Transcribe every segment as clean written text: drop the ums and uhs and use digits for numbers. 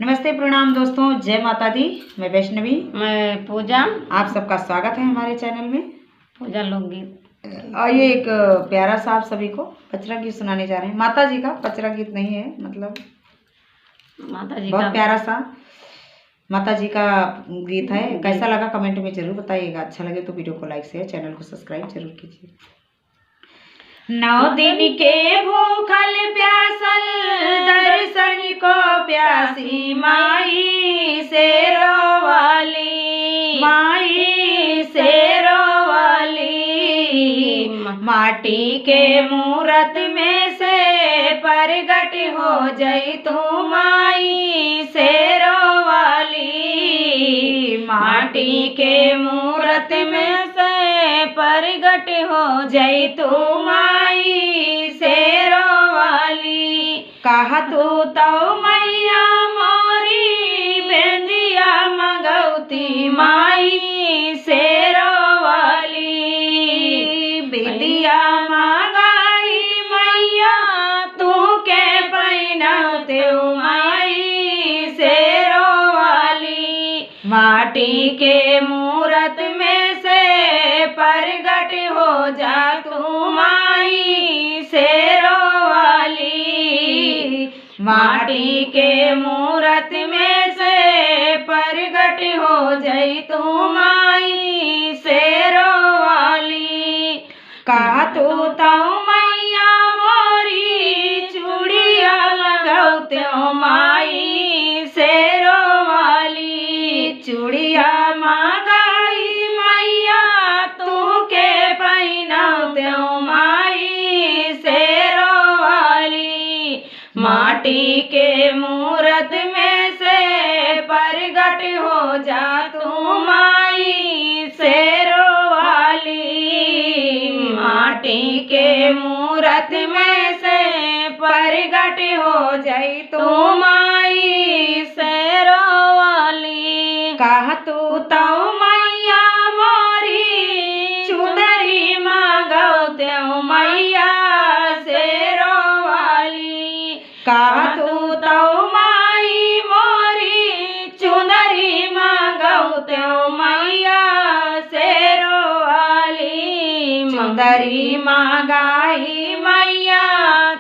नमस्ते प्रणाम दोस्तों, जय माता दी। मैं वैष्णवी, मैं पूजा। आप सबका स्वागत है हमारे चैनल में। पूजा लोकगीत। आइए एक प्यारा सा आप सभी को पचरा गीत सुनाने जा रहे हैं। माता जी का पचरा गीत नहीं है, मतलब माता जी बहुत का प्यारा सा माता जी का गीत है। कैसा लगा कमेंट में जरूर बताइएगा। अच्छा लगे तो वीडियो को लाइक शेयर, चैनल को सब्सक्राइब जरूर कीजिए। 9 दिन के भूखल प्यासल दर्शन को प्यासी माई शेरों वाली, माई शेरों वाली। माटी के मूरत में से प्रगट हो जाई तू माई शेरों वाली। माटी के मूरत में से प्रगट हो जाई तू माई शेरों वाली। कहा तू तो मैया मोरी बेंदिया मगौती माई शेरों वाली। बेंदिया मगाई मैया तू के पहनौते माई शेरों वाली। माटी के मूरत में से प्रगट हो जा तू माई शेरों वाली। माटी के मूरत में से प्रगट हो जाई तू माई शेरों वाली। कहा तू तो मैया मोरी चूड़िया लगौते माई शेरों वाली। चूड़िया मगाई मैया तू के पहनौते माई शेरों वाली। माटी के मूरत में से प्रगट हो जा तू माई शेरों वाली। माटी के मूरत में से प्रगट हो जाई तू माई शेरों वाली। कहा तू तो मैया मोरी चुनरी मगौते मैया शेरों वाली। कहा तू तो माई मोरी चुनरी मगौते मैया शेरों वाली। चुंदरी मगाई मैया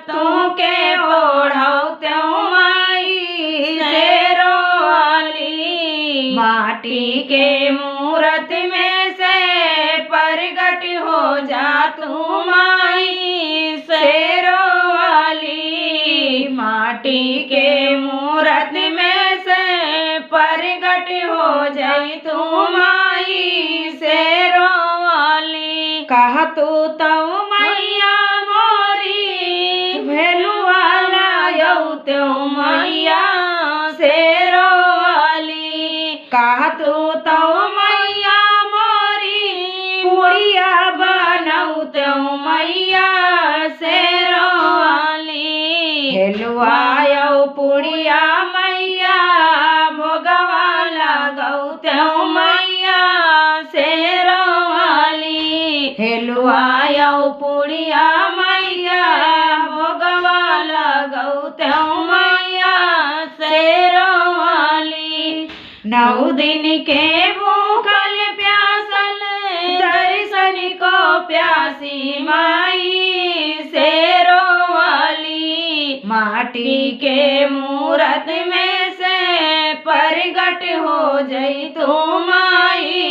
तू के ओढ़ौते माई शेरों वाली। माटी के मूरत में से प्रगट हो जा तू माई शेरों वाली। माटी के मूरत में से प्रगट हो जाई तू माई शेरों वाली। कहा तू तो मैया मोरी भेलुआ लायौते मैया शेरों वाली। कहा तू तो मैया मोरी पुड़िया बनौते मैया शेरों वाली। हेलुआ पुड़िया मैया भोगवा लगौते मैया शेरों वाली। हेलुआ पुड़िया मैया भोगवा लगौते मैया शेरों वाली। 9 दिन के भूखल प्यासल दर्शन को प्यासी माई शेरों वाली। माटी के मूरत में से प्रगट हो जाई तू माई